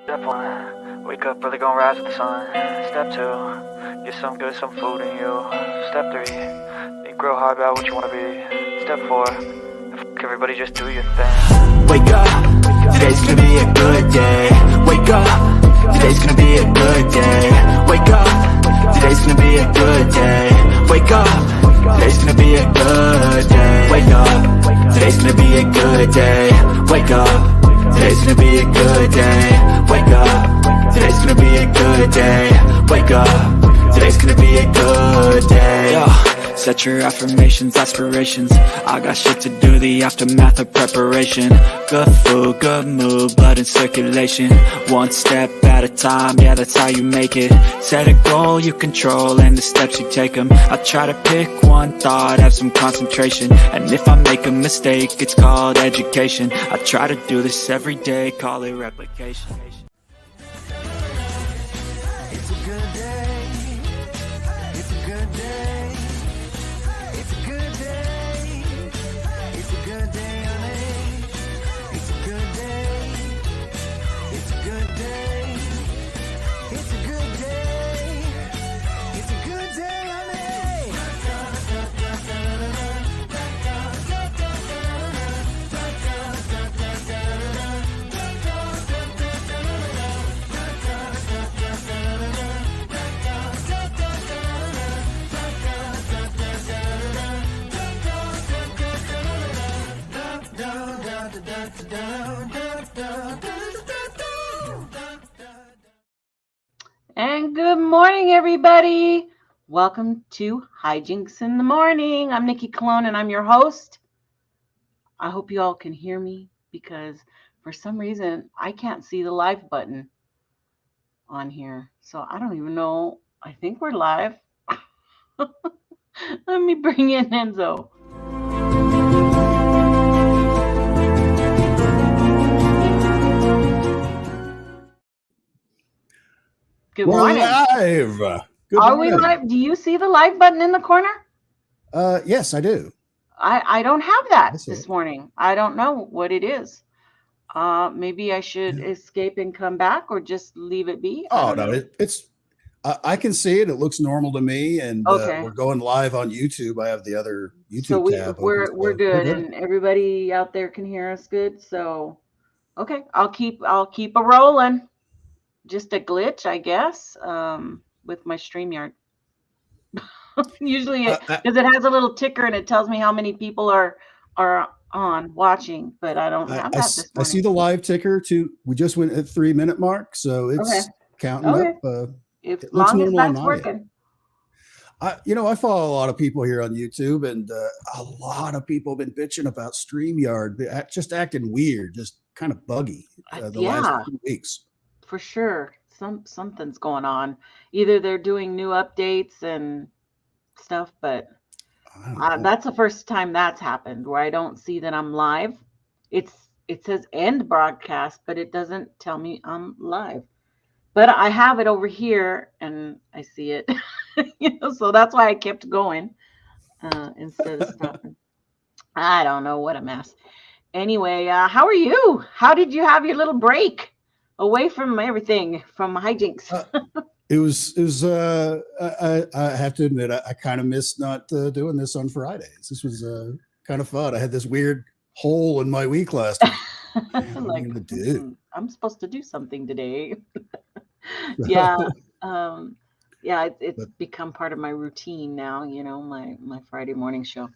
Step 1, wake up early, gonna rise with the sun. Step 2, get some good, some food in you. Step 3, think real hard about what you wanna be. Step 4, everybody just do your thing. Wake up, today's gonna be a good day. Wake up, today's gonna be a good day. Wake up, today's gonna be a good day. Wake up, today's gonna be a good day. Wake up, today's gonna be a good day. Wake up, today's gonna be a good day. Wake up, today's gonna be a good day. Wake up, today's gonna be a good day. Yo, set your affirmations, aspirations. I got shit to do, the aftermath of preparation. Good food, good mood, blood in circulation. One step at a time, yeah, that's how you make it. Set a goal you control and the steps you take them. I try to pick one thought, have some concentration. And if I make a mistake, it's called education. I try to do this every day, call it replication. It's a good day. It's a good day. It's a good day. It's a good day, honey. It's a good day. It's a good day. It's a good day. It's a good day, honey. And good morning, everybody. Welcome to Hijinks in the Morning. I'm Nikki Colon, and I'm your host. I hope you all can hear me because for some reason I can't see the live button on here. So I don't even know. I think we're live. Let me bring in Enzo. Good morning. Live. Good Are we morning. live? Do you see the live button in the corner? Yes, I do. I don't have that I see this it. morning. I don't know what it is. Maybe I should escape and come back or just leave it be. I Oh don't no, know. it's. I can see it. It looks normal to me, and Okay. we're going live on YouTube. I have the other YouTube So tab open. we're so good, and everybody out there can hear us good. So okay, I'll keep a rolling. Just a glitch, I guess, with my StreamYard. Usually because it has a little ticker and it tells me how many people are on watching, but I don't have that this I see morning. the live ticker too. We just went at 3-minute mark, so it's Okay. counting Okay. up. If It looks long as normal on that's my end. working. I follow a lot of people here on YouTube, and a lot of people have been bitching about StreamYard, just acting weird, just kind of buggy the Yeah. last 2 weeks. For sure. Something's going on. Either they're doing new updates and stuff, but I don't know. that's the first time that's happened where I don't see that I'm live. It says end broadcast, but it doesn't tell me I'm live. But I have it over here and I see it. So that's why I kept going instead of stopping. I don't know, what a mess. Anyway, how are you? How did you have your little break away from everything, from hijinks? It was. I have to admit, I kind of missed not doing this on Fridays. This was kind of fun. I had this weird hole in my week last week. What am I gonna do? I'm supposed to do something today. Yeah. Yeah, it's become part of my routine now, my Friday morning show.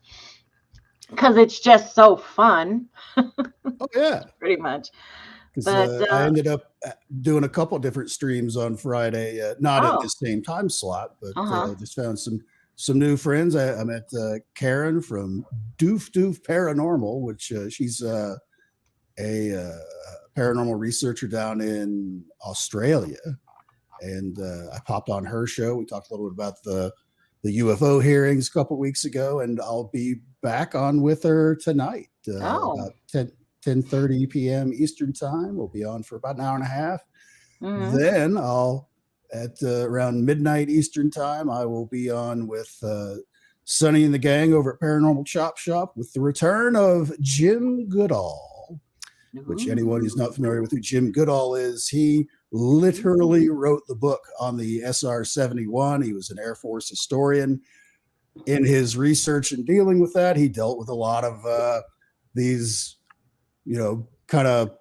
Because it's just so fun. Oh yeah, pretty much. because I ended up doing a couple different streams on Friday, not at the same time slot, but just found some new friends. I met Karen from Doof Paranormal, which she's a paranormal researcher down in Australia, and I popped on her show. We talked a little bit about the UFO hearings a couple weeks ago, and I'll be back on with her tonight about 10:30 p.m. Eastern time. We'll be on for about an hour and a half. Mm-hmm. Then I'll at around midnight Eastern time, I will be on with Sonny and the gang over at Paranormal Chop Shop with the return of Jim Goodall. which anyone who's not familiar with who Jim Goodall is, he literally wrote the book on the SR-71. He was an Air Force historian. In his research and dealing with that, he dealt with a lot of these, kind of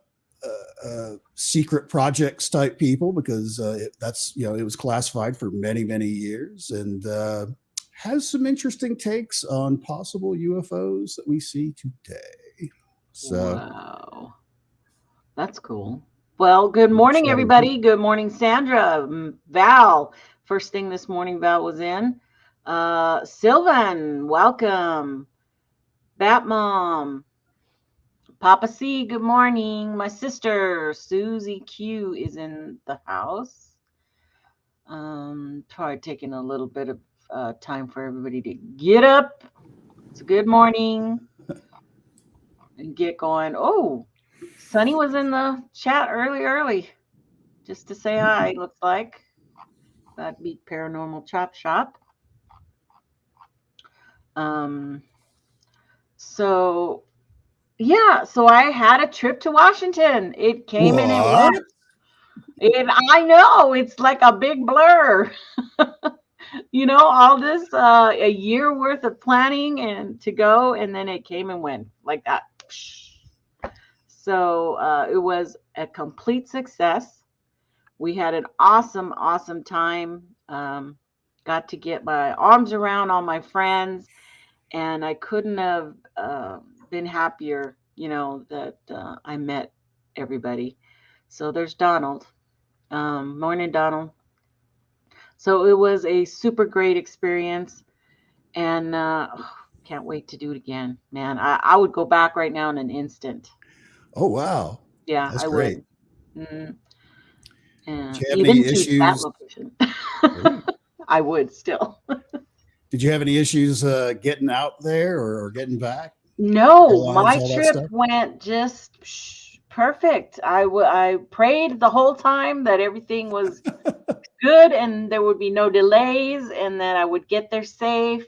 secret projects type people, because it was classified for many, many years, and has some interesting takes on possible UFOs that we see today. So, wow, that's cool. Well, good morning, everybody. Good morning, Sandra. Val, first thing this morning, Val was in. Sylvan, welcome. Batmom, Papa C, good morning. My sister Susie Q is in the house. Probably taking a little bit of time for everybody to get up. It's a good morning and get going. Oh, Sunny was in the chat early, just to say hi. Looks like that'd be Paranormal Chop Shop. So I had a trip to Washington. It came and it went. And I know it's like a big blur. All this a year worth of planning and to go, and then it came and went like that. So it was a complete success. We had an awesome time. Got to get my arms around all my friends, and I couldn't have been happier, that I met everybody. So there's Donald. Morning, Donald. So it was a super great experience, and can't wait to do it again, man. I would go back right now in an instant. Oh, wow. Yeah, that's I great. Would. Mm-hmm. Did you have any issues? That location. I would still. Did you have any issues getting out there or getting back? No, my trip went just perfect. I prayed the whole time that everything was good and there would be no delays, and that I would get there safe.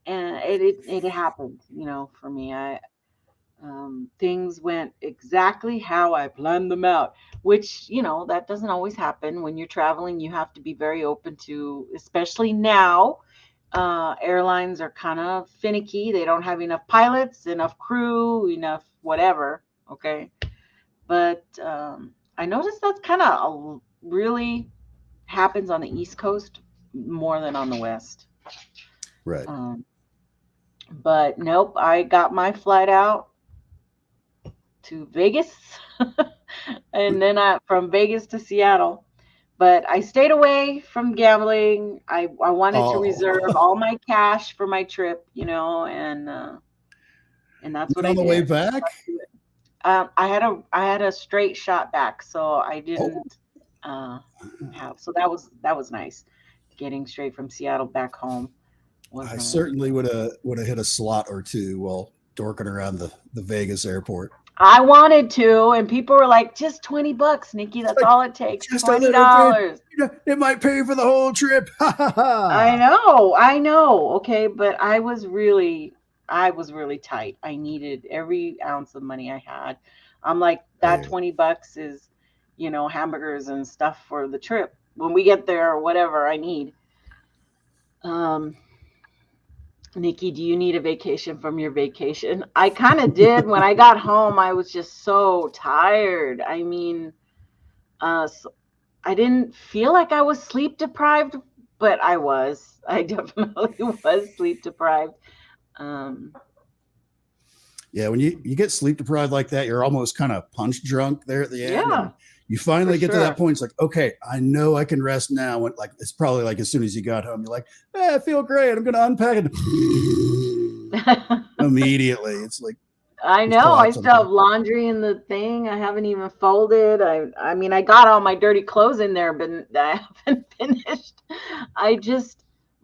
And it happened, for me. Things went exactly how I planned them out, which, that doesn't always happen. When you're traveling, you have to be very open to, especially now, airlines are kind of finicky. They don't have enough pilots, enough crew, enough whatever. Okay. But I noticed that's kind of really happens on the East Coast more than on the West. Right. But nope, I got my flight out to Vegas and then from Vegas to Seattle. But I stayed away from gambling. I wanted to reserve all my cash for my trip, and that's what I did. On the way back? I had a straight shot back, so I didn't have. So that was nice, getting straight from Seattle back home. I certainly would have hit a slot or two while dorking around the Vegas airport. I wanted to, and people were like, just $20, Nikki. That's all it takes. Just $20. It might pay for the whole trip. I know. Okay, but I was really tight. I needed every ounce of money I had. I'm like, that $20 is, hamburgers and stuff for the trip when we get there, or whatever I need. Nikki, do you need a vacation from your vacation? I kind of did. When I got home, I was just so tired. I mean, so I didn't feel like I was sleep deprived, but I was. I definitely was sleep deprived. Yeah, when you get sleep deprived like that, you're almost kind of punch drunk there at the end. Yeah. You finally get to that point. It's like, okay, I know I can rest now. When, it's probably like as soon as you got home, you're like, I feel great. I'm going to unpack it. Immediately. It's like, I know. I still have laundry in the thing. I haven't even folded. I mean, I got all my dirty clothes in there, but I haven't finished.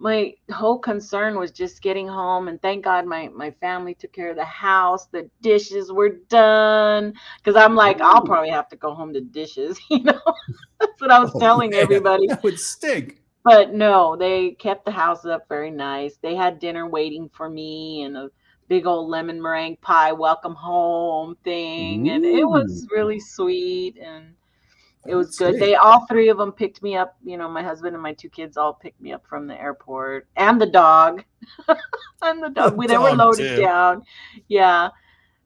My whole concern was just getting home, and thank God my family took care of the house. The dishes were done, because I'm like, I'll probably have to go home to dishes. That's what I was telling everybody. That would stink. But no, they kept the house up very nice. They had dinner waiting for me, and a big old lemon meringue pie welcome home thing, and it was really sweet, and it was good. They all three of them picked me up. My husband and my two kids all picked me up from the airport, and the dog, and the dog. They were loaded down. Yeah.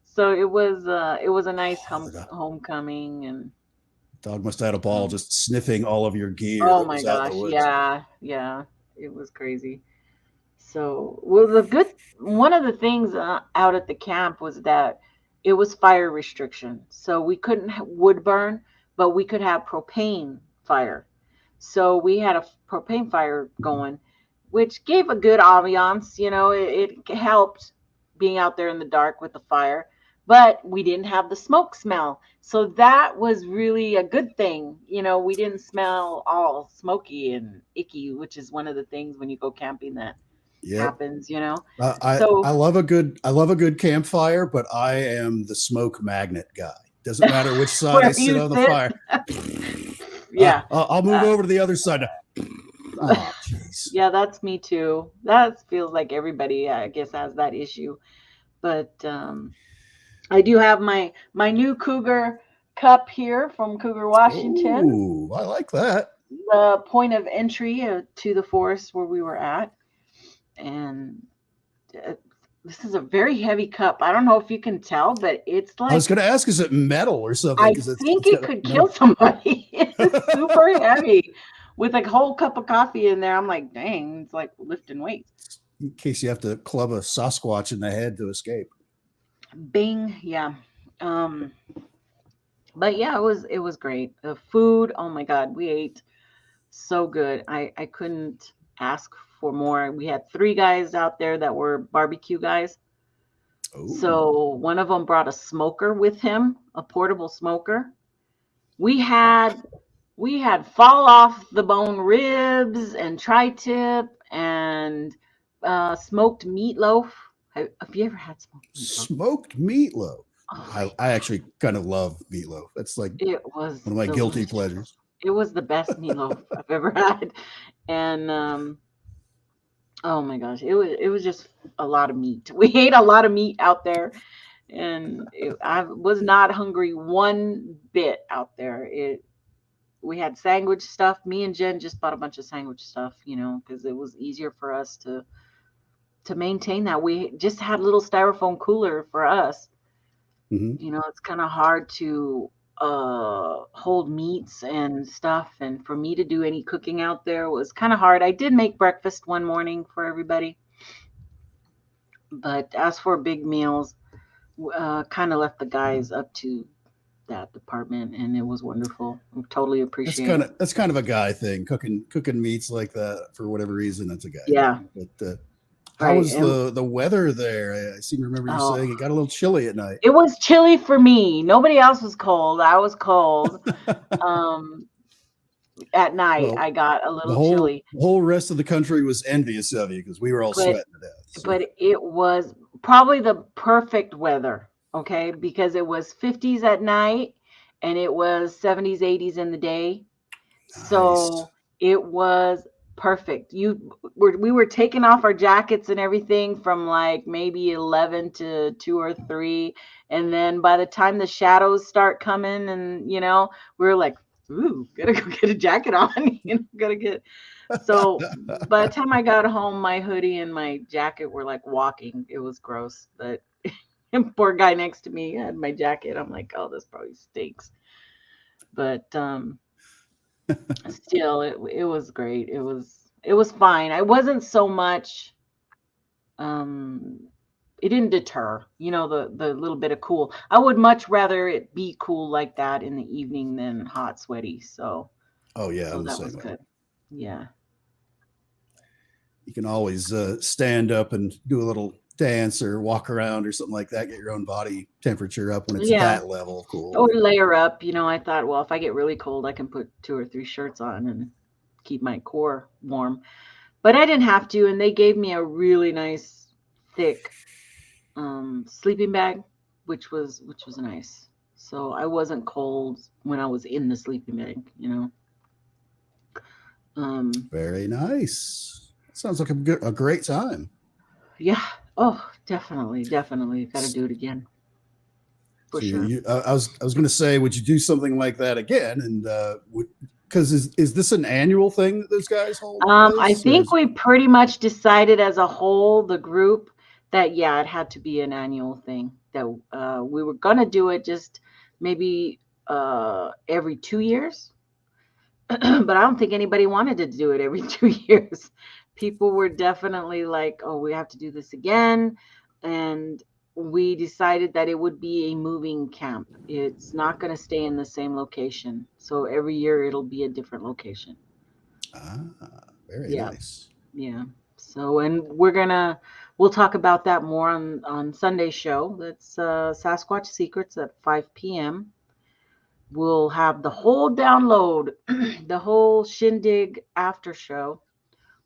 So it was a nice homecoming, and dog must have had a ball just sniffing all of your gear. Oh my gosh, yeah, it was crazy. So, well, one of the things out at the camp was that it was fire restriction. So we couldn't wood burn, but we could have propane fire. So we had a propane fire going, which gave a good ambiance. It helped being out there in the dark with the fire, but we didn't have the smoke smell. So that was really a good thing. We didn't smell all smoky and icky, which is one of the things when you go camping that happens, I love a good campfire, but I am the smoke magnet guy. Doesn't matter which side I sit on the fire. Yeah. I'll move over to the other side. Oh, jeez. Yeah, that's me too. That feels like everybody, I guess, has that issue. But I do have my new Cougar cup here from Cougar, Washington. Ooh, I like that. The point of entry to the forest where we were at. And this is a very heavy cup. I don't know if you can tell, but it's like... I was going to ask, is it metal or something? I think it could kill somebody. It's super heavy. With a whole cup of coffee in there, I'm like, dang, it's like lifting weights. In case you have to club a Sasquatch in the head to escape. Bing, yeah. But yeah, it was great. The food, oh my God, we ate so good. I couldn't ask for more. We had 3 guys out there that were barbecue guys. Ooh. So one of them brought a smoker with him, a portable smoker. We had fall off the bone ribs and tri-tip and smoked meatloaf. Have you ever had smoked meatloaf? Smoked meatloaf. Oh, I actually kind of love meatloaf. That's like it was one of my guilty pleasures. It was the best meatloaf I've ever had. And oh my gosh, it was just a lot of meat. We ate a lot of meat out there, and I was not hungry one bit out there. We had sandwich stuff. Me and Jen just bought a bunch of sandwich stuff, because it was easier for us to maintain that. We just had a little styrofoam cooler for us. Mm-hmm. It's kind of hard to hold meats and stuff, and for me to do any cooking out there was kind of hard. I did make breakfast one morning for everybody, but as for big meals, kind of left the guys up to that department, and it was wonderful. I totally appreciate it. That's kind of a guy thing, cooking meats like that for whatever reason. That's a guy thing. But how was the weather there? I seem to remember you saying it got a little chilly at night. It was chilly for me. Nobody else was cold. I was cold. At night, I got a little chilly. The whole rest of the country was envious of you because we were all sweating to death. So. But it was probably the perfect weather, okay? Because it was 50s at night and it was 70s, 80s in the day. Nice. So it was perfect. We were taking off our jackets and everything from like maybe 11 to 2 or 3, and then by the time the shadows start coming, and we were like, ooh, gotta go get a jacket on. Gotta get. So by the time I got home, my hoodie and my jacket were like walking. It was gross, but poor guy next to me had my jacket. I'm like, oh, this probably stinks, but still, it was great. It was fine. I wasn't so much. It didn't deter, the little bit of cool. I would much rather it be cool like that in the evening than hot, sweaty. So. Oh yeah, so that was good. Yeah. You can always stand up and do a little dance or walk around or something like that. Get your own body temperature up when it's that level of cool. Or layer up. I thought, well, if I get really cold, I can put 2 or 3 shirts on and keep my core warm. But I didn't have to, and they gave me a really nice, thick sleeping bag, which was nice. So I wasn't cold when I was in the sleeping bag. Very nice. Sounds like a great time. Yeah, Oh, definitely. Got to do it again. For So sure. I was going to say, would you do something like that again? And because is this an annual thing that those guys hold? I This or think we pretty much decided as a whole, the group, that yeah, it had to be an annual thing. That we were gonna do it just maybe every 2 years, but I don't think anybody wanted to do it every 2 years. People were definitely like, "Oh, we have to do this again," and we decided that it would be a moving camp. It's not going to stay in the same location, so every year it'll be a different location. Very Yeah. nice. Yeah. So, and we'll talk about that more on Sunday's show. That's Sasquatch Secrets at 5 p.m. We'll have the whole download, the whole shindig after show,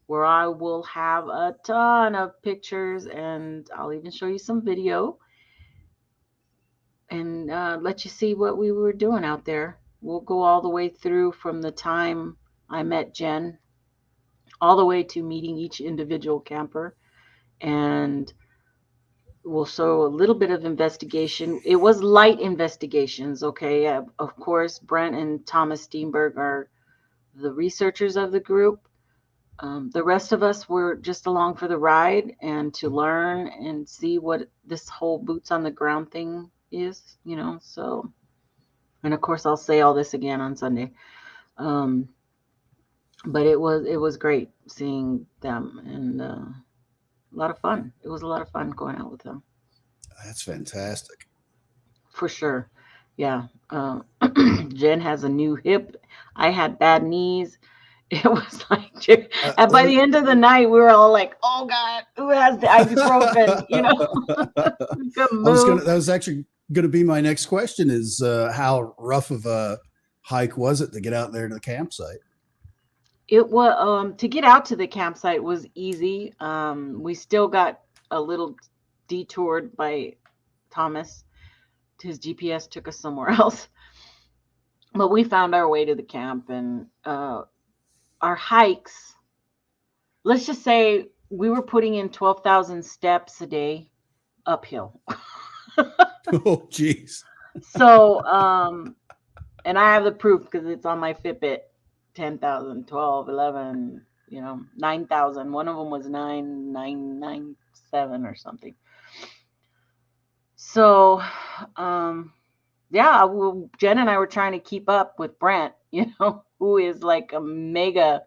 where I will have a ton of pictures and I'll even show you some video and let you see what we were doing out there. We'll go all the way through from the time I met Jen all the way to meeting each individual camper. And we'll show a little bit of investigation. It was light investigations, okay? Of course, Brent and Thomas Steenberg are the researchers of the group. The rest of us were just along for the ride and to learn and see what this whole boots on the ground thing is, so. And of course, I'll say all this again on Sunday. But it was great seeing them, and a lot of fun. It was a lot of fun going out with them. That's fantastic. For sure. Yeah. Jen has a new hip. I had bad knees. It was like, and by the end of the night, we were all like, "Oh God, who has the ibuprofen?" That was actually going to be my next question: is how rough of a hike was it to get out there to the campsite? It was to get out to the campsite was easy. We still got a little detoured by Thomas. His GPS took us somewhere else, but we found our way to the camp, and our hikes, let's just say we were putting in 12,000 steps a day uphill. Oh, geez. So, and I have the proof because it's on my Fitbit. 10,000, 12, 11, 9,000. One of them was 9,997 or something. So, yeah, Jen and I were trying to keep up with Brent, who is like a mega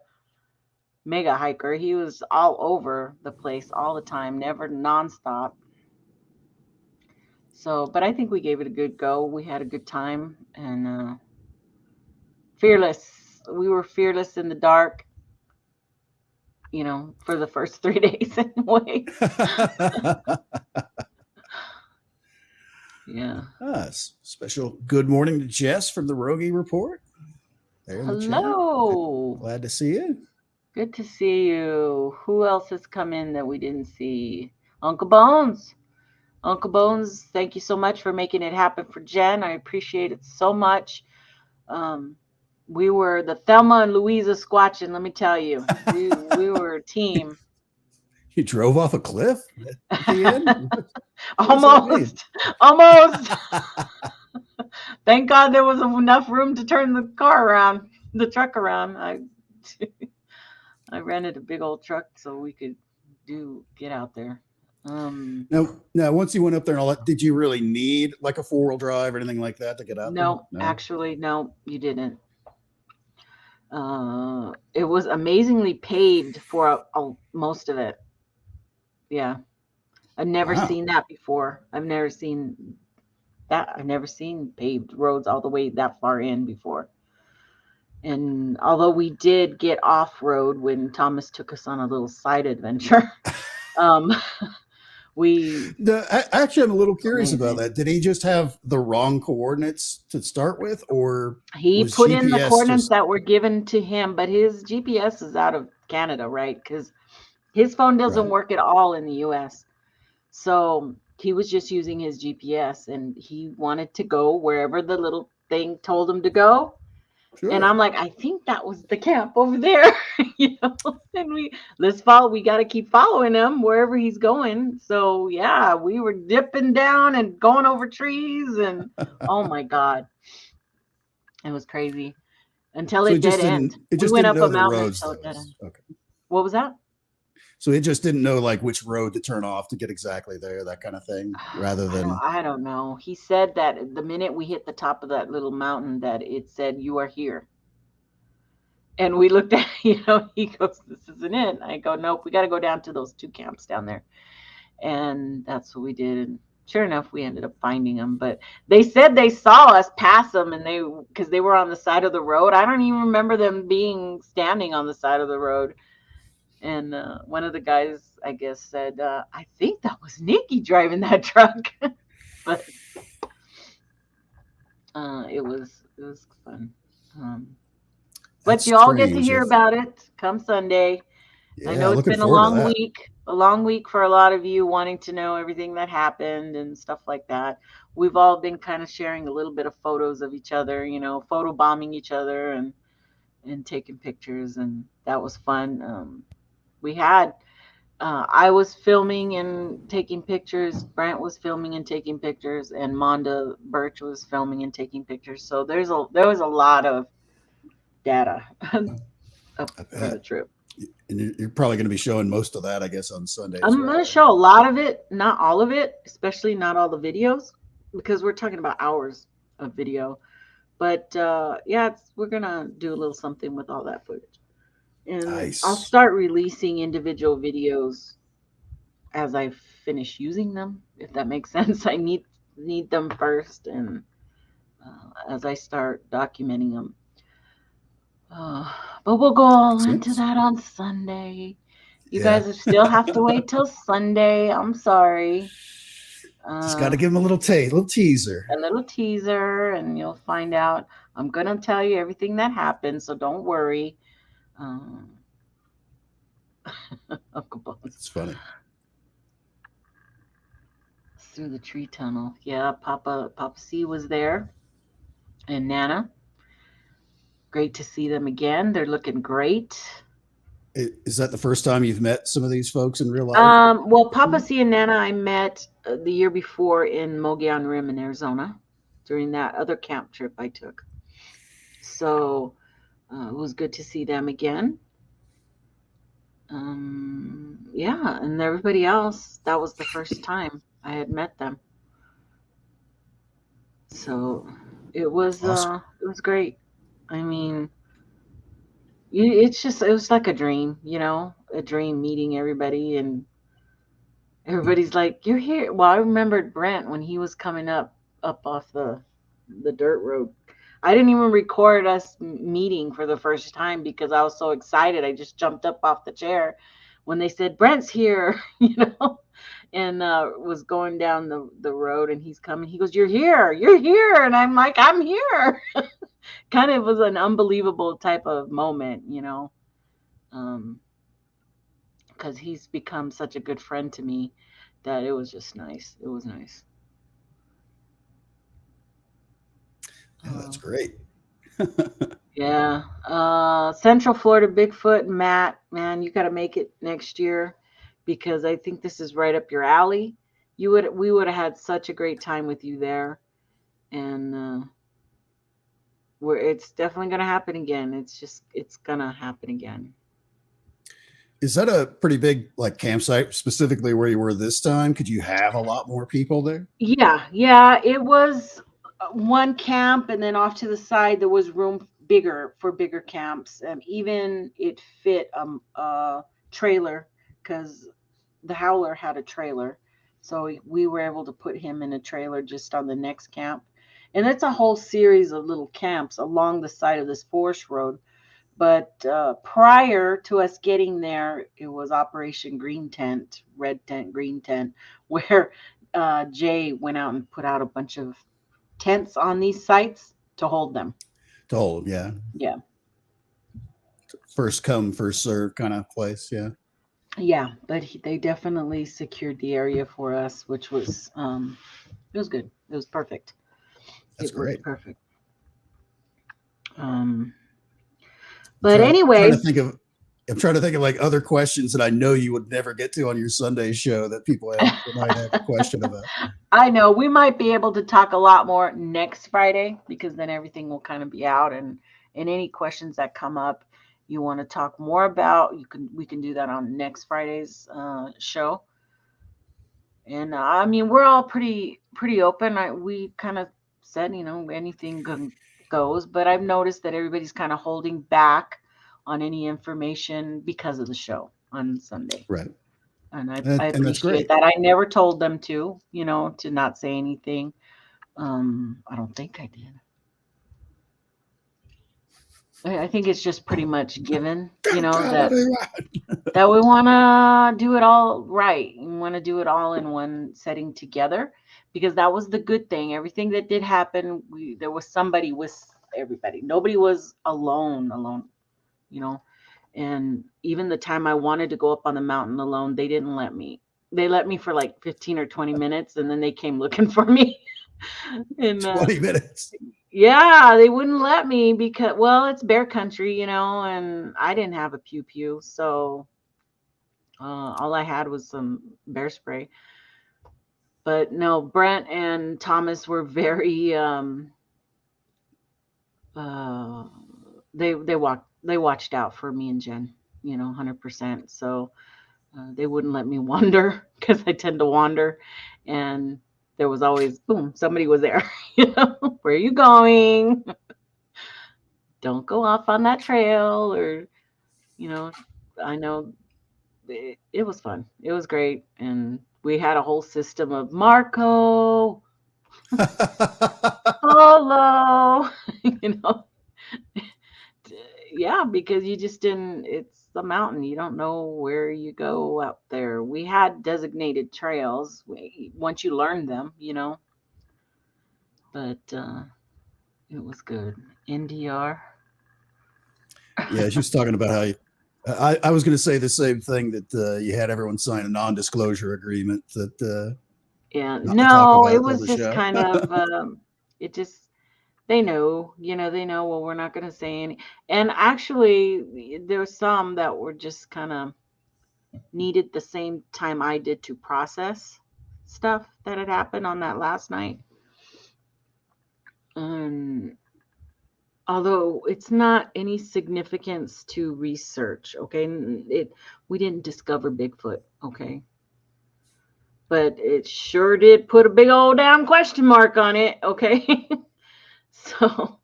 hiker. He was all over the place all the time, never nonstop. So, but I think we gave it a good go. We had a good time and fearless. We were fearless in the dark, for the first 3 days anyway. Yeah. Special good morning to Jess from the Rogie Report. Hello. Glad to see you. Good to see you. Who else has come in that we didn't see? Uncle Bones. Uncle Bones, thank you so much for making it happen for Jen. I appreciate it so much. We were the Thelma and Louisa squatching, let me tell you. We were a team. You drove off a cliff at the end? Almost. Thank God there was enough room to turn the truck around. I rented a big old truck so we could get out there. Now, once you went up there and all that, did you really need like a 4-wheel drive or anything like that to get out there? No, actually, no, you didn't. It was amazingly paved for most of it. Yeah. I've never seen that before. I've never seen paved roads all the way that far in before. And although we did get off road when Thomas took us on a little side adventure, actually, I'm a little curious about that. Did he just have the wrong coordinates to start with, or he put in the coordinates that were given to him? But his GPS is out of Canada, right? Because his phone doesn't work at all in the U.S. So he was just using his GPS, and he wanted to go wherever the little thing told him to go. Sure. And I'm like, I think that was the camp over there, you know. And let's follow. We got to keep following him wherever he's going. So yeah, we were dipping down and going over trees, and oh my god, it was crazy until So it dead end. it We just went didn't up know a the mountain roads. until it dead Though. end. Okay. What was that? So it just didn't know like which road to turn off to get exactly there, that kind of thing, rather than. I don't know. He said that the minute we hit the top of that little mountain, that it said, "You are here." And we looked at, you know, he goes, "This isn't it." I go, "Nope, we got to go down to those 2 camps down there." And that's what we did. And sure enough, we ended up finding them. But they said they saw us pass them, and because they were on the side of the road. I don't even remember them being standing on the side of the road. And one of the guys, I guess, said, "I think that was Nikki driving that truck." But it was fun. But That's you all get to strange. hear about it come Sunday. Yeah, I know it's looking been forward to that. a long week for a lot of you wanting to know everything that happened and stuff like that. We've all been kind of sharing a little bit of photos of each other, you know, photo bombing each other and taking pictures, and that was fun. We had I was filming and taking pictures. Brent was filming and taking pictures, and Monda Birch was filming and taking pictures. So there was a lot of data up for the trip. And you're probably going to be showing most of that, I guess, on Sunday. I'm going to show a lot of it, not all of it, especially not all the videos, because we're talking about hours of video. But yeah, we're going to do a little something with all that footage. And Nice. I'll start releasing individual videos as I finish using them, if that makes sense. I need them first, and as I start documenting them. But we'll go all into that on Sunday. You guys still have to wait till Sunday. I'm sorry. Just got to give them a little teaser. A little teaser, and you'll find out. I'm going to tell you everything that happened, so don't worry. Uncle Bones. It's funny. Through the tree tunnel. Yeah, Papa C was there, and Nana. Great to see them again. They're looking great. Is that the first time you've met some of these folks in real life? Well, Papa C and Nana I met the year before in Mogollon Rim in Arizona during that other camp trip I took. So it was good to see them again. Yeah, and everybody else, that was the first time I had met them. So it was awesome. It was great. I mean, it was like a dream, you know, a dream meeting everybody, and everybody's like, "You're here." Well, I remembered Brent when he was coming up off the dirt road. I didn't even record us meeting for the first time because I was so excited. I just jumped up off the chair when they said, "Brent's here," you know, and was going down the road, and he's coming. He goes, "You're here," and I'm like, "I'm here." Kind of was an unbelievable type of moment, you know, because he's become such a good friend to me that it was just nice. It was nice. Yeah, that's great. Yeah. Central Florida Bigfoot, Matt, man, you got to make it next year because I think this is right up your alley. We would have had such a great time with you there, and it's definitely going to happen again. It's going to happen again. Is that a pretty big like campsite specifically where you were this time? Could you have a lot more people there? Yeah. It was one camp, and then off to the side there was room for bigger camps, and even it fit a trailer because the howler had a trailer, so we were able to put him in a trailer just on the next camp. And it's a whole series of little camps along the side of this forest road. But prior to us getting there, it was Operation Green Tent, Red Tent, Green Tent, where Jay went out and put out a bunch of tents on these sites to hold them. To hold, yeah. Yeah. First come, first serve kind of place, yeah. Yeah, but they definitely secured the area for us, which was it was good. It was perfect. That's great. Perfect. But anyway, I'm trying to think of like other questions that I know you would never get to on your Sunday show that people might have a question about. I know we might be able to talk a lot more next Friday, because then everything will kind of be out, and any questions that come up you want to talk more about, we can do that on next Friday's show. And I mean, we're all pretty open. We kind of said, anything goes, but I've noticed that everybody's kind of holding back on any information because of the show on Sunday. Right. And I that's appreciate great. that. I never told them to not say anything. I don't think I did. I think it's just pretty much given, that we want to do it all right. We want to do it all in one setting together, because that was the good thing. Everything that did happen, there was somebody with everybody. Nobody was alone, and even the time I wanted to go up on the mountain alone, they didn't let me. They let me for like 15 or 20 minutes, and then they came looking for me. And 20 minutes. Yeah, they wouldn't let me because, well, it's bear country, and I didn't have a pew, so all I had was some bear spray. But no, Brent and Thomas were very they watched out for me and Jen, 100%. So they wouldn't let me wander, because I tend to wander, and there was always, boom, somebody was there. Where are you going? Don't go off on that trail, or, I know it was fun. It was great. And we had a whole system of Marco, Polo, yeah, because you just didn't, it's the mountain. You don't know where you go out there. We had designated trails once you learned them, but it was good. NDR. Yeah, she was talking about how I was going to say the same thing, that you had everyone sign a non-disclosure agreement that Yeah, not to talk no, about it on was the just show. kind of it just, they know, well, we're not going to say any. And actually there were some that were just kind of needed the same time I did to process stuff that had happened on that last night. Although it's not any significance to research, okay? We didn't discover Bigfoot, okay? But it sure did put a big old damn question mark on it, okay? So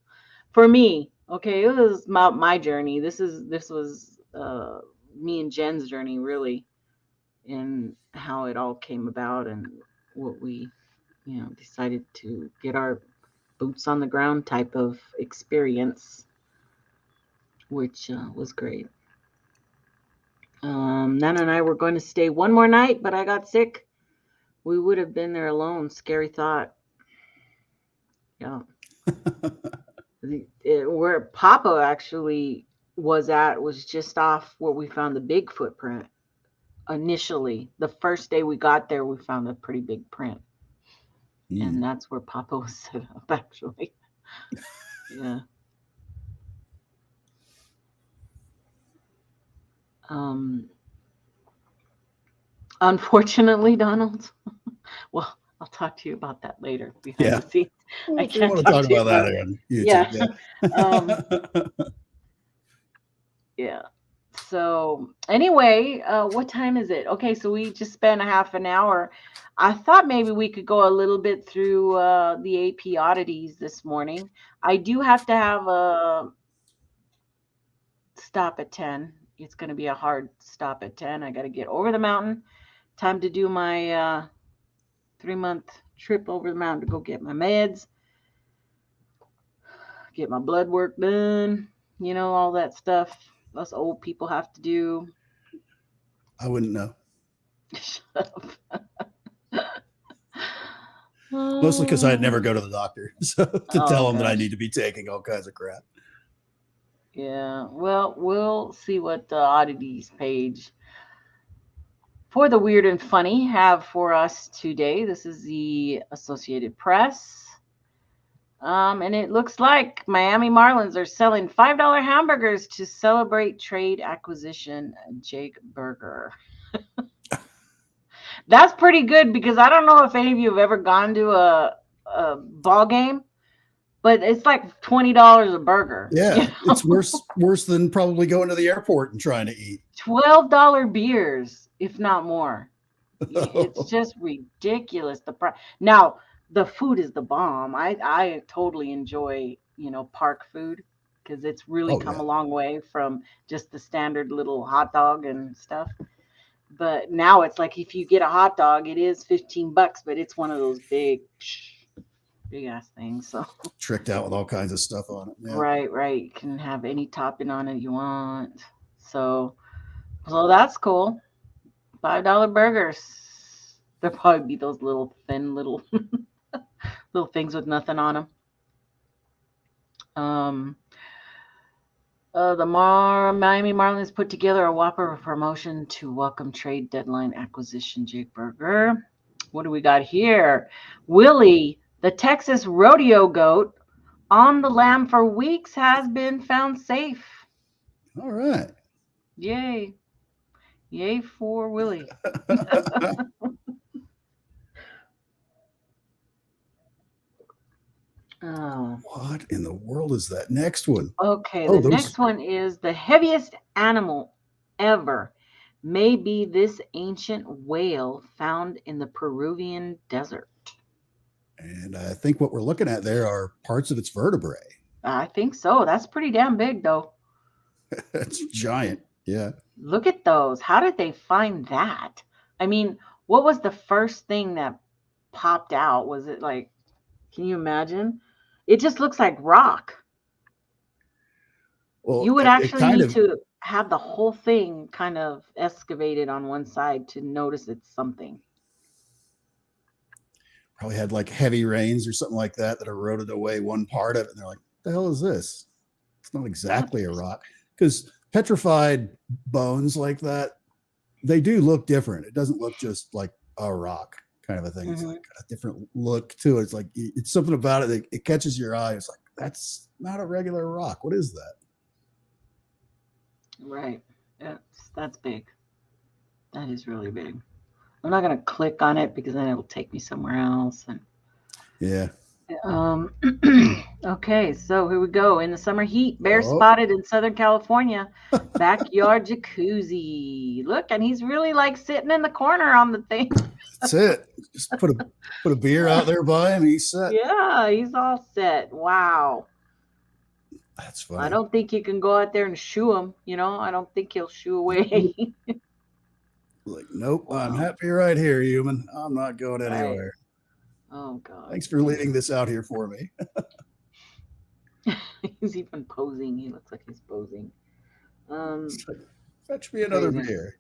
for me, okay, it was my journey. This was me and Jen's journey, really, in how it all came about and what we, decided to get our boots on the ground type of experience, which was great. Nana and I were going to stay one more night, but I got sick. We would have been there alone. Scary thought. Yeah. Where Papa actually was at was just off where we found the big footprint. Initially, the first day we got there, we found a pretty big print. And that's where Papa was set up, actually. Yeah. Unfortunately, Donald. Well, I'll talk to you about that later behind the scenes. Well, I if you can't want to talk to you about that it. on YouTube. Yeah. Yeah. So anyway, what time is it? Okay, so we just spent a half an hour. I thought maybe we could go a little bit through the AP oddities this morning. I do have to have a stop at 10. It's going to be a hard stop at 10. I got to get over the mountain. Time to do my 3-month trip over the mountain to go get my meds, get my blood work done, all that stuff us old people have to do. I wouldn't know. Shut up. Mostly because I'd never go to the doctor, so to tell them that I gosh. need to be taking all kinds of crap. Yeah, well, we'll see what the oddities page for the weird and funny have for us today. This is the Associated Press. And it looks like Miami Marlins are selling $5 hamburgers to celebrate trade acquisition. Jake Burger. That's pretty good because I don't know if any of you have ever gone to a ball game, but it's like $20 a burger. Yeah, it's worse than probably going to the airport and trying to eat. $12 beers, if not more. It's just ridiculous. The price. Now, the food is the bomb. I totally enjoy, park food because it's really come a long way from just the standard little hot dog and stuff. But now it's like if you get a hot dog, it is $15, but it's one of those big ass things. So tricked out with all kinds of stuff on it. Yeah. Right. You can have any topping on it you want. So that's cool. $5 burgers. There'll probably be those little thin little things with nothing on them. The Miami Marlins put together a whopper promotion to welcome trade deadline acquisition Jake Burger. What do we got here? Willie, the Texas rodeo goat, on the lam for weeks, has been found safe. All right. Yay for Willie. What in the world is that next one? Okay, the next one is the heaviest animal ever may be this ancient whale found in the Peruvian desert. And I think what we're looking at there are parts of its vertebrae. I think so. That's pretty damn big, though. It's giant. Yeah. Look at those. How did they find that? I mean, what was the first thing that popped out? Was it like, can you imagine? It just looks like rock. Well, you would actually need to have the whole thing kind of excavated on one side to notice it's something. Probably had like heavy rains or something like that eroded away one part of it. And they're like, what the hell is this? It's not exactly a rock. Because petrified bones like that, they do look different. It doesn't look just like a rock kind of a thing. It's like a different look to it. It's like, it's something about it that it catches your eye. It's like, that's not a regular rock. What is that? Right. That's big. That is really big. I'm not going to click on it because then it'll take me somewhere else. And yeah. Okay, so here we go. In the summer heat, bear spotted in Southern California, backyard jacuzzi. Look, and he's really like sitting in the corner on the thing. That's it. Just put a beer out there by him. He's set. Yeah, he's all set. Wow. That's funny. I don't think you can go out there and shoo him. I don't think he'll shoo away. Like, nope, wow. I'm happy right here, human. I'm not going anywhere. Oh, God. Thanks for leaving this out here for me. He's even posing. He looks like he's posing. Fetch me another beer.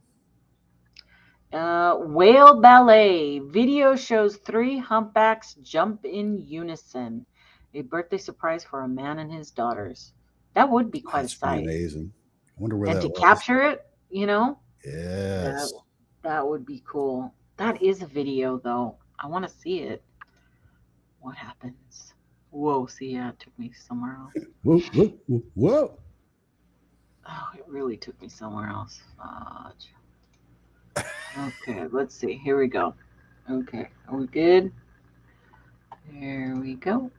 Whale ballet. Video shows 3 humpbacks jump in unison. A birthday surprise for a man and his daughters. That would be quite a sight. Amazing. I wonder where and that to capture it, Yes. That would be cool. That is a video, though. I want to see it. What happens? Whoa, see, yeah, it took me somewhere else. Whoa. Oh, it really took me somewhere else. Fudge. Okay, let's see. Here we go. Okay, are we good? There we go.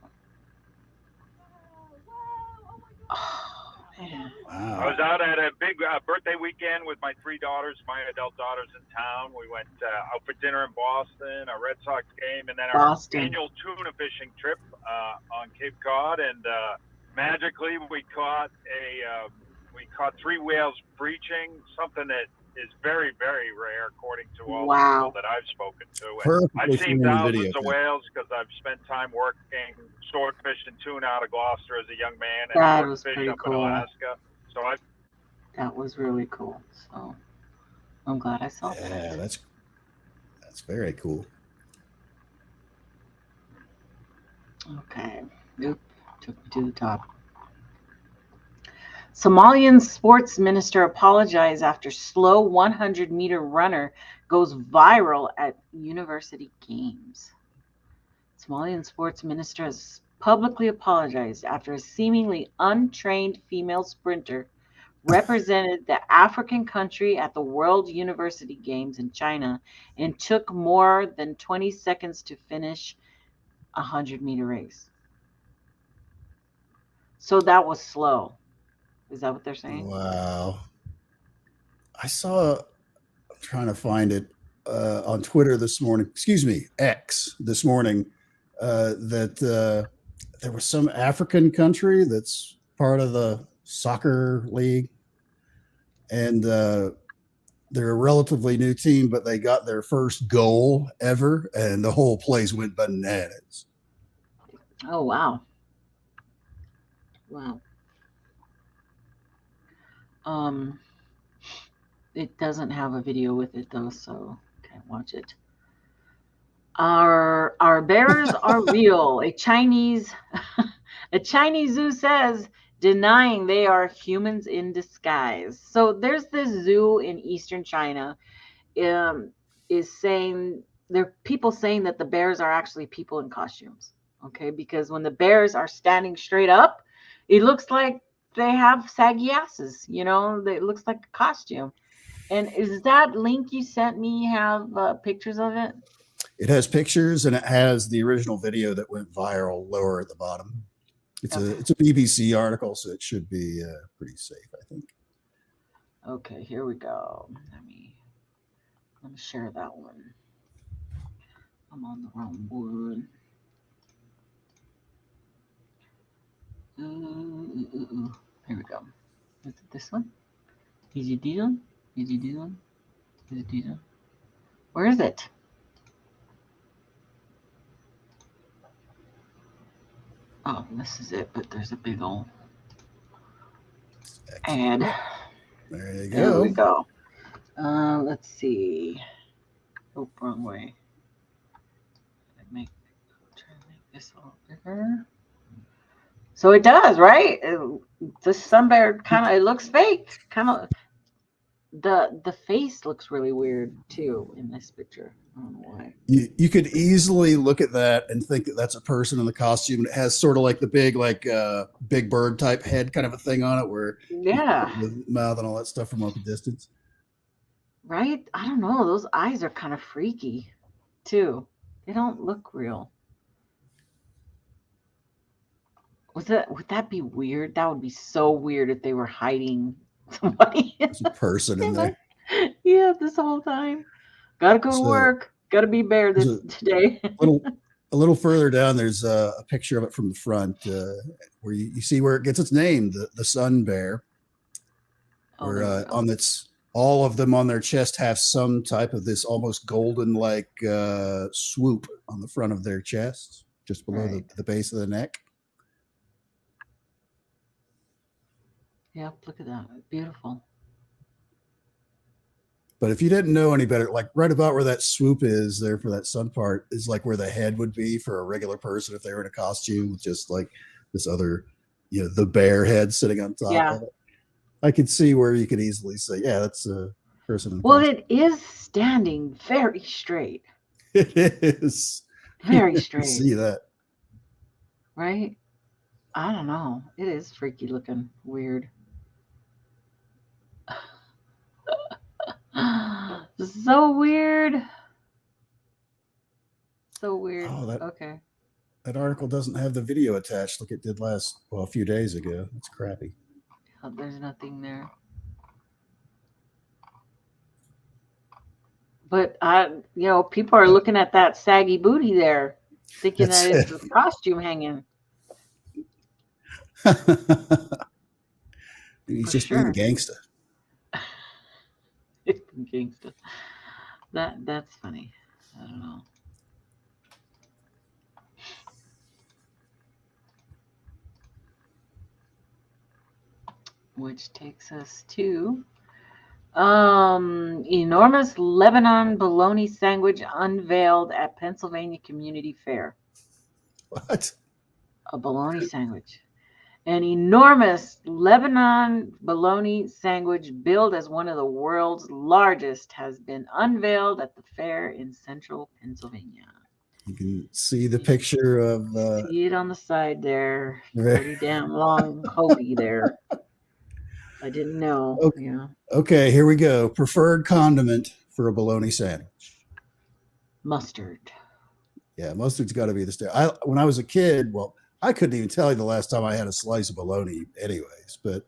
Oh, man. Wow. I was out at a big birthday weekend with my 3 daughters, my adult daughters in town. We went out for dinner in Boston, a Red Sox game, and then our annual tuna fishing trip on Cape Cod. And magically, we caught 3 whales breaching, something that is very, very rare, according to all the people that I've spoken to. And I've seen thousands of whales because I've spent time working swordfish and tuna out of Gloucester as a young man, and that was fish pretty up cool. in Alaska. So that was really cool. So I'm glad I saw that. Yeah, that's very cool. Okay. Oop, took me to the top. Somalian sports minister apologized after slow 100-meter runner goes viral at university games. Somalian sports minister has publicly apologized after a seemingly untrained female sprinter represented the African country at the World University Games in China and took more than 20 seconds to finish a 100-meter race. So that was slow. Is that what they're saying? Wow. I saw, I'm trying to find it on Twitter this morning, excuse me, X this morning, that there was some African country that's part of the soccer league. And they're a relatively new team, but they got their first goal ever, and the whole place went bananas. Oh, wow. Wow. It doesn't have a video with it though, so can't watch it. Our bears are real. A Chinese zoo says, denying they are humans in disguise. So there's this zoo in eastern China, is saying there are people saying that the bears are actually people in costumes. Okay, because when the bears are standing straight up, it looks like they have saggy asses. You know, it looks like a costume. And is that link you sent me have pictures of it? It has pictures, and it has the original video that went viral lower at the bottom. It's a BBC article, so it should be pretty safe, I think. Okay, here we go. Let me share that one. I'm on the wrong one. Here we go. Is it this one? Is it this one? Is it this one? Is it this one? Where is it? Oh, this is it, but there's a big old ad. There you go. There we go. Let's see. Oh, wrong way. Try to make this a little bigger. So it does, right? The sun bear kind of, it looks fake. Kind of, the face looks really weird too in this picture. I don't know why. You could easily look at that and think that that's a person in the costume. It has sort of like the big, Big Bird type head kind of a thing on it, where the mouth and all that stuff from up a distance. Right? I don't know. Those eyes are kind of freaky too. They don't look real. Would that be weird? That would be so weird if they were hiding somebody. There's a person in there. Yeah, this whole time. Gotta go to work. Gotta be bear today. A little further down, there's a picture of it from the front, where you see where it gets its name, the sun bear. Where on its, all of them on their chest have some type of this almost golden swoop on the front of their chest, just below the base of the neck. Yep, look at that. Beautiful. But if you didn't know any better, like right about where that swoop is there for that sun part is like where the head would be for a regular person if they were in a costume with just like this other, the bear head sitting on top of it. I could see where you could easily say, yeah, that's a person. Well, it is standing very straight. It is. Very straight. See that. Right? I don't know. It is freaky looking. Weird. So weird. So weird. Oh, okay. That article doesn't have the video attached like it did a few days ago. That's crappy. Oh, there's nothing there. But people are looking at that saggy booty there, thinking that it's a costume hanging. He's just being gangsta. Gangsta. That's funny. I don't know. Which takes us to enormous Lebanon bologna sandwich unveiled at Pennsylvania Community Fair. What? A bologna sandwich. An enormous Lebanon bologna sandwich billed as one of the world's largest has been unveiled at the fair in central Pennsylvania. You can see the picture of see it on the side there. Pretty damn long hoagie there. I didn't know. Okay. Yeah. Okay, here we go. Preferred condiment for a bologna sandwich. Mustard. Yeah, mustard's got to be the standard. When I was a kid, well, I couldn't even tell you the last time I had a slice of bologna anyways, but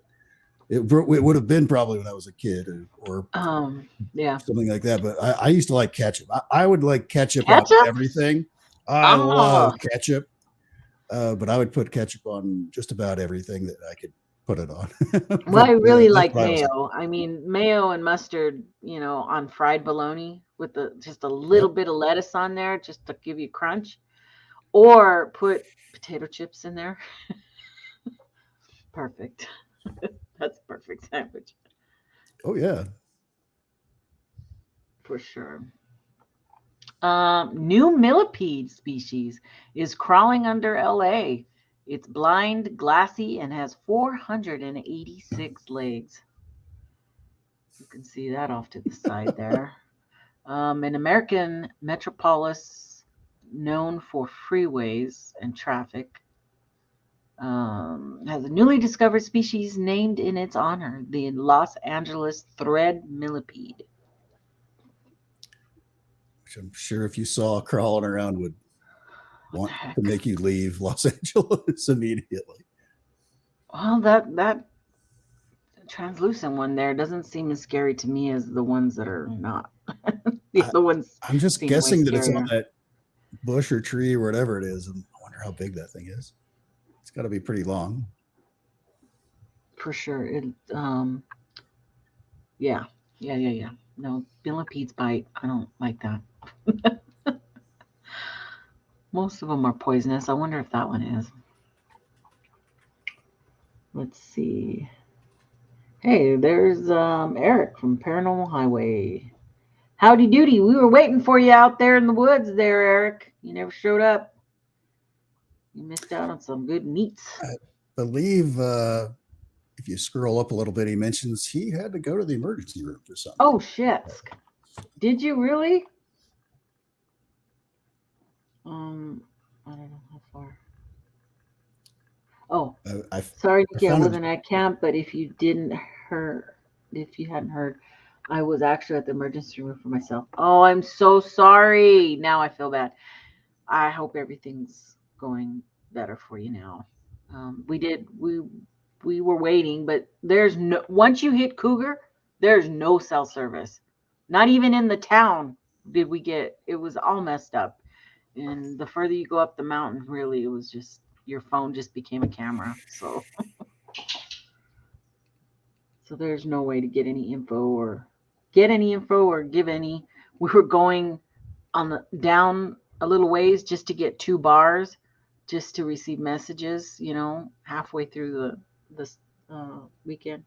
it would have been probably when I was a kid or yeah, something like that. But I used to like ketchup. I would like ketchup on everything. I love ketchup, but I would put ketchup on just about everything that I could put it on. Well, I really like mayo. I mean, mayo and mustard, on fried bologna with just a little bit of lettuce on there just to give you crunch, or put potato chips in there. Perfect. That's a perfect sandwich. Oh yeah, for sure. New millipede species is crawling under LA. It's blind, glassy, and has 486 legs. You can see that off to the side there. An American metropolis known for freeways and traffic has a newly discovered species named in its honor, the Los Angeles thread millipede. Which I'm sure if you saw crawling around would want to make you leave Los Angeles immediately. Well, that translucent one there doesn't seem as scary to me as the ones that are not. The ones I'm just guessing that it's on that bush or tree or whatever it is. And I wonder how big that thing is. It's got to be pretty long. For sure. Yeah. No, millipedes bite. I don't like that. Most of them are poisonous. I wonder if that one is. Let's see. Hey, there's Eric from Paranormal Highway. Howdy doody. We were waiting for you out there in the woods there, Eric. You never showed up. You missed out on some good meats. I believe if you scroll up a little bit, he mentions he had to go to the emergency room for something. Oh, shit. Did you really? I don't know how far. Oh, sorry, Nikki, I wasn't at camp, but if you hadn't heard, I was actually at the emergency room for myself. Oh, I'm so sorry. Now I feel bad. I hope everything's going better for you now. We were waiting, but once you hit Cougar, there's no cell service. Not even in the town did we get, it was all messed up. And the further you go up the mountain, really, it was just, your phone just became a camera. So there's no way to get any info or give any. We were going down a little ways just to get 2 bars, just to receive messages, halfway through this weekend.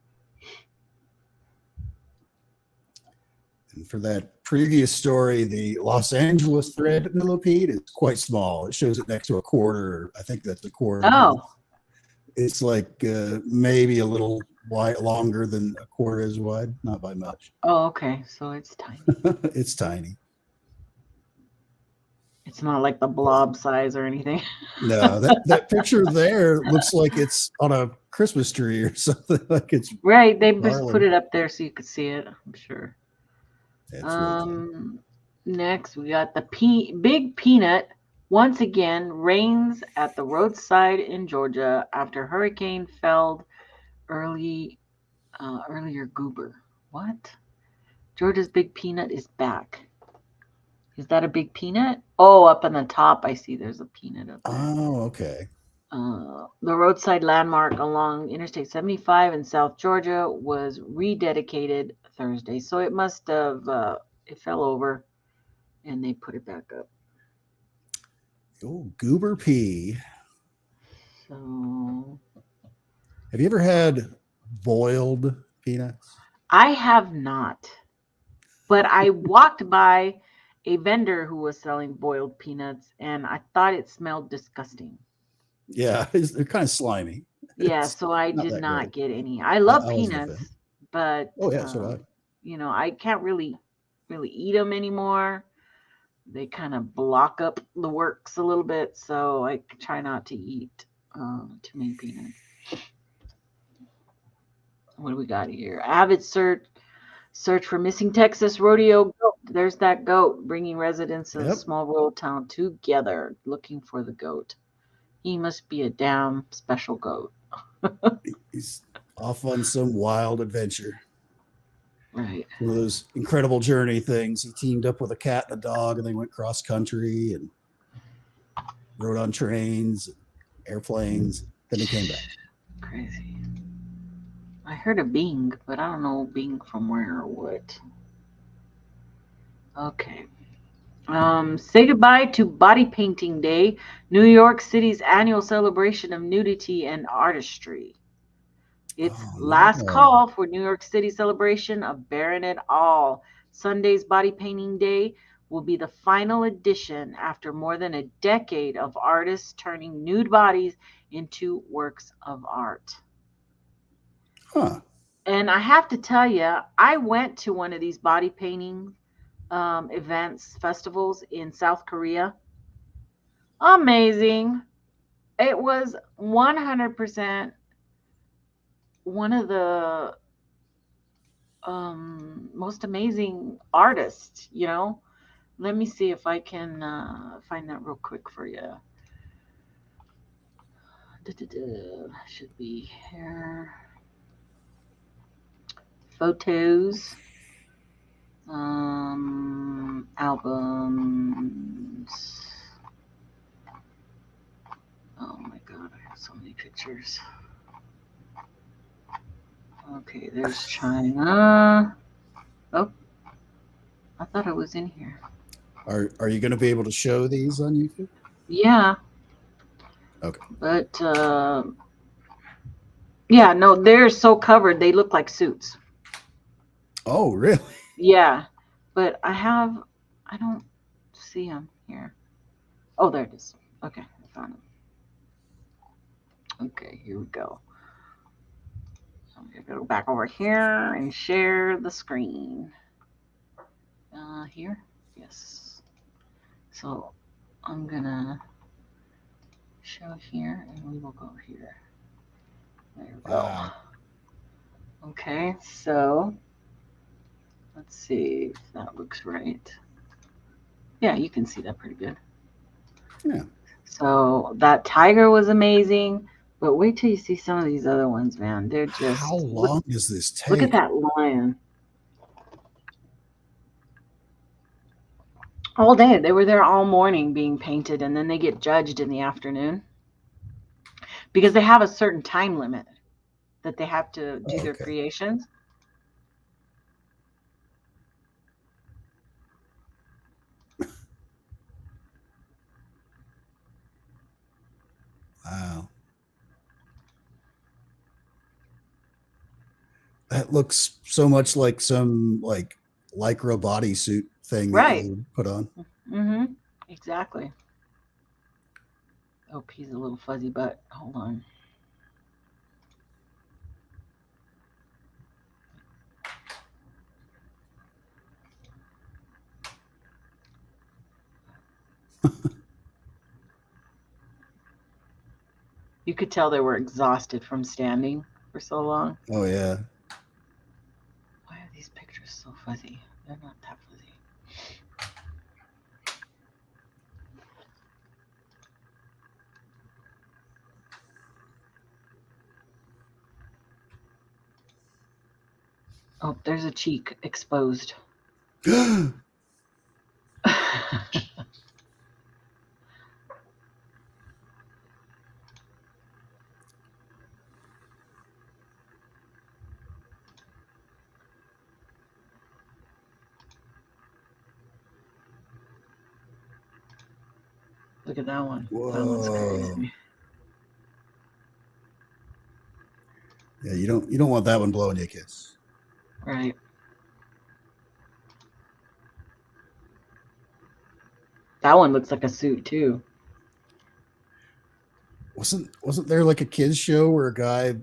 And for that previous story, the Los Angeles thread millipede is quite small. It shows it next to a quarter. I think that's a quarter. Oh. It's like maybe a little longer than a quarter is wide, not by much. Oh, okay. So it's tiny. It's tiny. It's not like the blob size or anything. No, that picture there looks like it's on a Christmas tree or something. Like it's right. They just put it up there so you could see it, I'm sure. Really next we got the Big Peanut once again reigns at the roadside in Georgia after hurricane felled earlier goober. What? Georgia's Big Peanut is back. Is that a big peanut? Oh, up on the top I see there's a peanut up there. Oh, okay. The roadside landmark along Interstate 75 in South Georgia was rededicated Thursday. So it must have, it fell over and they put it back up. Oh, goober pea. So. Have you ever had boiled peanuts? I have not. But I walked by a vendor who was selling boiled peanuts and I thought it smelled disgusting. Yeah, they're kind of slimy. Yeah, so I did not get any. I love peanuts, but oh yeah, so I can't really eat them anymore. they kind of block up the works a little bit, so I try not to eat too many peanuts. What do we got here? Avid search for missing Texas rodeo goat. There's that goat bringing residents of a small rural town together looking for the goat. He must be a damn special goat. He's off on some wild adventure. Right. One of those incredible journey things. He teamed up with a cat and a dog, and they went cross country and rode on trains, airplanes. Then he came back. Crazy. I heard of Bing, but I don't know Bing from where or what. Okay. Say goodbye to Body Painting Day, New York City's annual celebration of nudity and artistry. It's last call for New York City celebration of Bearing It All. Sunday's Body Painting Day will be the final edition after more than a decade of artists turning nude bodies into works of art. Huh. And I have to tell you, I went to one of these body painting events, festivals in South Korea. Amazing. It was 100% one of the most amazing artists, you know. Let me see if I can find that real quick for you. Should be here. Photos. Albums. Oh my god, I have so many pictures. Okay, there's China. Oh, I thought it was in here. Are you going to be able to show these on YouTube? Yeah. Okay. But yeah, no, they're so covered they look like suits. Oh, really? Yeah, but I don't see them here. Oh, there it is. Okay, I found them. Okay, here we go. So I'm gonna go back over here and share the screen. Here, yes. So I'm gonna show here, and we will go here. There we go. Wow. Okay, so let's see if that looks right. Yeah, you can see that pretty good. Yeah. So that tiger was amazing, but wait till you see some of these other ones, man. They're just... How long does this take? Look at that lion. All day. They were there all morning being painted, and then they get judged in the afternoon because they have a certain time limit that they have to do their creations. Wow. That looks so much like some like lycra bodysuit thing that you put on. Mm-hmm. Exactly. Oh, he's a little fuzzy, but hold on. You could tell they were exhausted from standing for so long. Oh, yeah. Why are these pictures so fuzzy? They're not that fuzzy. Oh, there's a cheek exposed. Look at that one. Whoa. That one's crazy. Yeah, you don't want that one blowing you a kiss. Right. That one looks like a suit too. Wasn't there like a kids show where a guy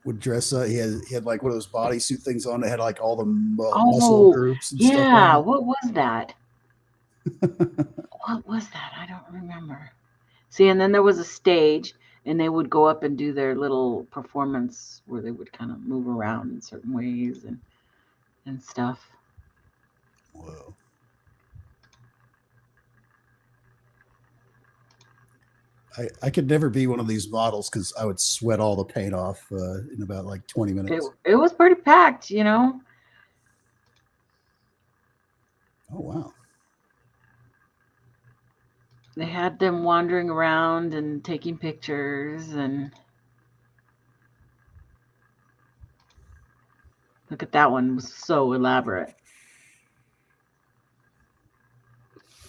would dress up? He had like one of those bodysuit things on that had like all the muscle groups and stuff. Yeah, what was that? What was that? I don't remember. See, and then there was a stage, and they would go up and do their little performance where they would kind of move around in certain ways and stuff. Whoa. I could never be one of these models because I would sweat all the paint off in about like 20 minutes. It was pretty packed, you know. Oh, wow. They had them wandering around and taking pictures, and look at that one. It was so elaborate.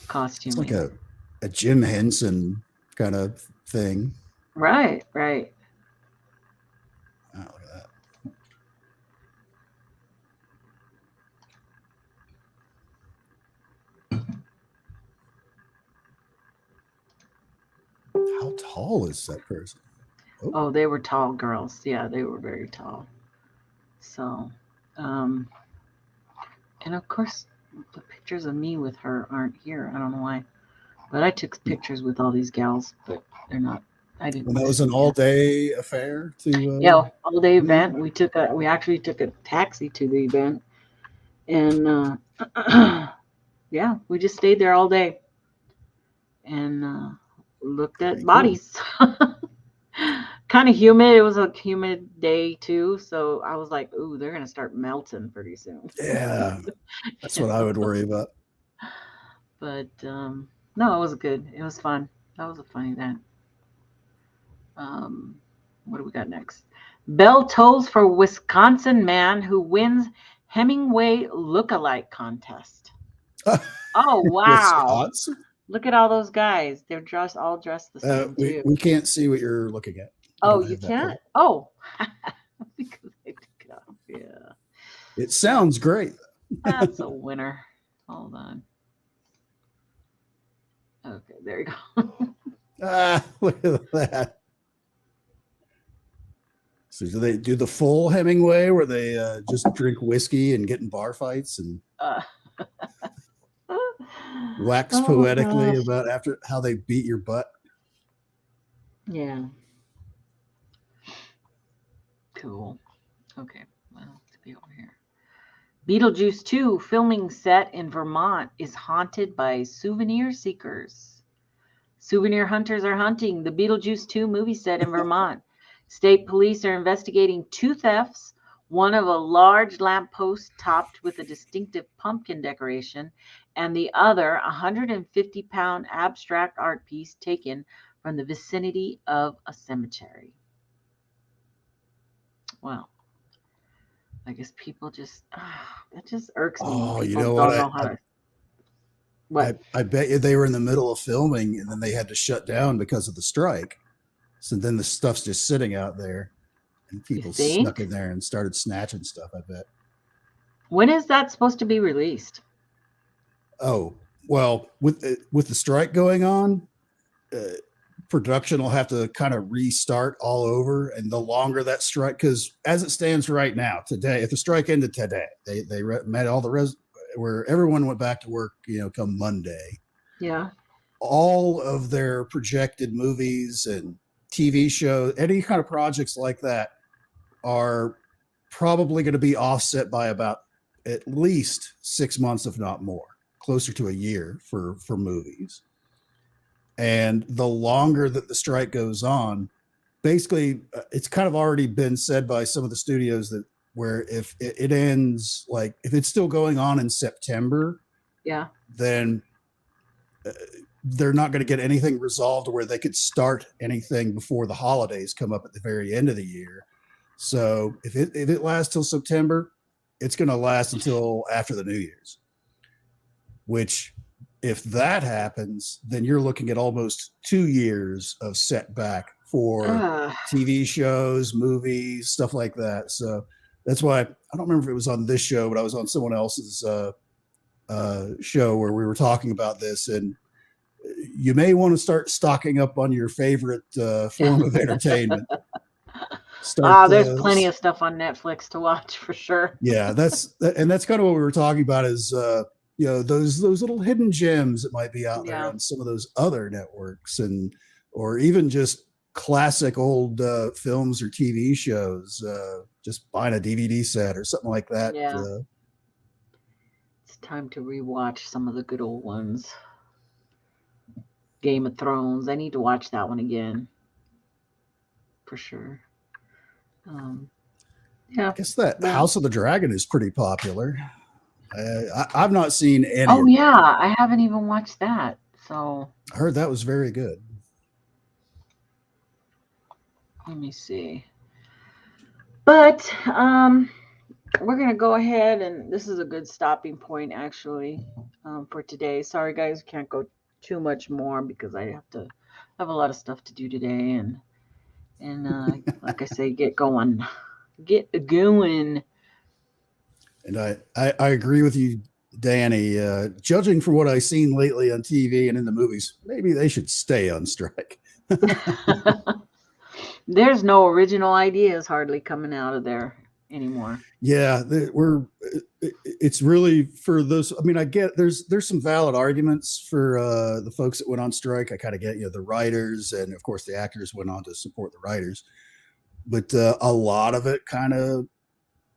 Costume. It's like a Jim Henson kind of thing. Right, right. Oh, look at that. How tall is that person? Oh, they were tall girls. Yeah, they were very tall. So, and of course, the pictures of me with her aren't here. I don't know why. But I took pictures with all these gals, but they're not. I didn't. And that was an all-day affair to. Yeah, all-day event. We actually took a taxi to the event, and yeah, we just stayed there all day, and looked at bodies. Kind of humid. It was a humid day too, so I was like, "Ooh, they're gonna start melting pretty soon." Yeah, that's what I would worry about. But no, it was good. It was fun. That was a fun event. What do we got next? Bell tolls for Wisconsin man who wins Hemingway lookalike contest. Oh, wow. Wisconsin? Look at all those guys. They're all dressed the same. We can't see what you're looking at. Oh, you can't? Oh. Because I took it off. Yeah. It sounds great. That's a winner. Hold on. Okay, there you go. Look at that. So do they do the full Hemingway where they just drink whiskey and get in bar fights and wax poetically about after how they beat your butt? Yeah. Cool. Okay. Well, to be over here. Beetlejuice 2 filming set in Vermont is haunted by souvenir seekers. Souvenir hunters are hunting the Beetlejuice 2 movie set in Vermont. State police are investigating 2 thefts, one of a large lamppost topped with a distinctive pumpkin decoration, and the other a 150-pound abstract art piece taken from the vicinity of a cemetery. Well, I guess people just, that just irks me. Oh, you People know what? don't know how to. I bet you they were in the middle of filming and then they had to shut down because of the strike. So then the stuff's just sitting out there and people snuck in there and started snatching stuff, I bet. When is that supposed to be released? Oh, well, with the strike going on, production will have to kind of restart all over. And the longer that strike, because as it stands right now, today, if the strike ended today, they met all the where everyone went back to work, come Monday. Yeah. All of their projected movies and TV shows, any kind of projects like that are probably going to be offset by about at least 6 months, if not more, closer to a year for movies. And the longer that the strike goes on, basically it's kind of already been said by some of the studios that where if it ends, like if it's still going on in September, yeah, then they're not going to get anything resolved where they could start anything before the holidays come up at the very end of the year. So if it lasts till September, it's going to last until after the New Year's, which if that happens, then you're looking at almost 2 years of setback for TV shows, movies, stuff like that. So that's why I don't remember if it was on this show, but I was on someone else's show where we were talking about this, and you may want to start stocking up on your favorite form of entertainment. There's plenty of stuff on Netflix to watch for sure. Yeah, that's kind of what we were talking about is those little hidden gems that might be out there Yeah. on some of those other networks, or even just classic old films or TV shows, just buying a DVD set or something like that. Yeah. It's time to rewatch some of the good old ones. Game of Thrones. I need to watch that one again. For sure. Yeah. I guess that House of the Dragon is pretty popular. I've not seen any. Oh, yeah. I haven't even watched that. So I heard that was very good. let me see. But we're going to go ahead, and this is a good stopping point, actually, for today. Sorry, guys. Can't go too much more because I have a lot of stuff to do today. And like I say, get going. And I agree with you, Danny. Judging from what I've seen lately on TV and in the movies, maybe they should stay on strike. There's no original ideas hardly coming out of there anymore. Yeah, it's really for those. I mean, I get there's some valid arguments for the folks that went on strike. I kind of get, the writers, and of course the actors went on to support the writers. But a lot of it kind of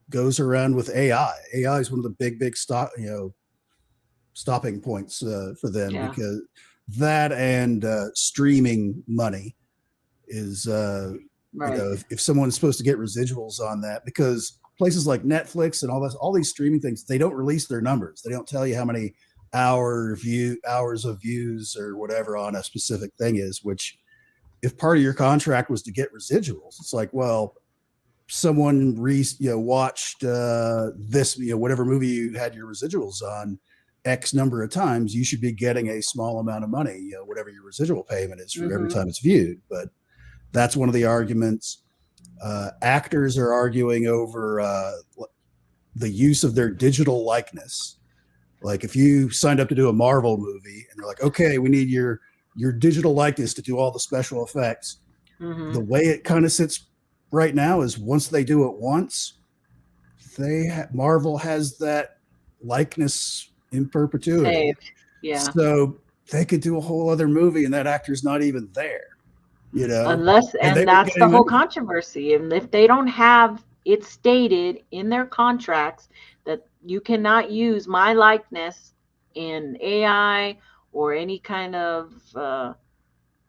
goes around with AI. AI is one of the big stopping points for them, because that and streaming money is right. If someone's supposed to get residuals on that, because places like Netflix and all these streaming things, they don't release their numbers. They don't tell you how many hours of views or whatever on a specific thing is, which if part of your contract was to get residuals, it's like, well, someone watched this, whatever movie you had your residuals on X number of times, you should be getting a small amount of money, whatever your residual payment is for every time it's viewed. But that's one of the arguments. Actors are arguing over the use of their digital likeness. Like if you signed up to do a Marvel movie and they're like, okay, we need your digital likeness to do all the special effects. The way it kind of sits right now is once they do it once, Marvel has that likeness in perpetuity. Yeah. So they could do a whole other movie and that actor's not even there. Unless, and that's the whole controversy. And if they don't have it stated in their contracts that you cannot use my likeness in AI or any kind of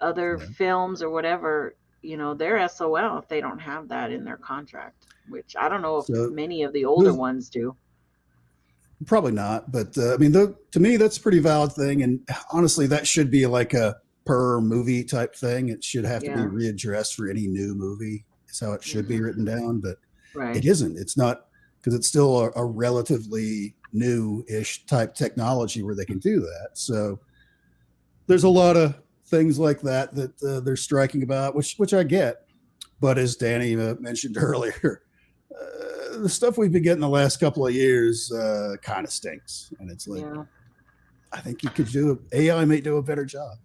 other films or whatever, they're SOL if they don't have that in their contract, which I don't know if many of the older ones do. Probably not. But I mean, to me, that's a pretty valid thing. And honestly, that should be like a per movie type thing. It should have to be readdressed for any new movie. Is how it should be written down, but it isn't. It's not, because it's still a relatively new-ish type technology where they can do that. So there's a lot of things like that they're striking about, which I get. But as Danny mentioned earlier, the stuff we've been getting the last couple of years kind of stinks, and it's like, I think you could AI may do a better job.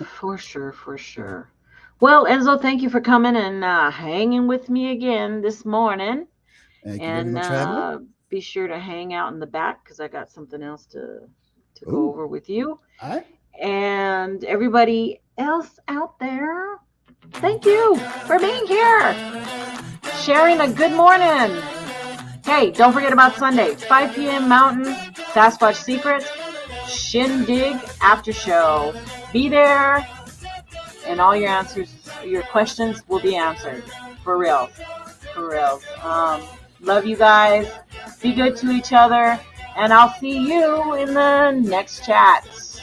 For sure. Well, Enzo, thank you for coming and hanging with me again this morning. Thank you very much, Evelyn. Be sure to hang out in the back because I got something else to go over with you. All right. And everybody else out there, thank you for being here, sharing a good morning. Hey, don't forget about Sunday, 5 p.m. Mountain, Sasquatch Secrets, Shindig After Show. Be there, and all your questions will be answered. For real. Love you guys. Be good to each other, and I'll see you in the next chats.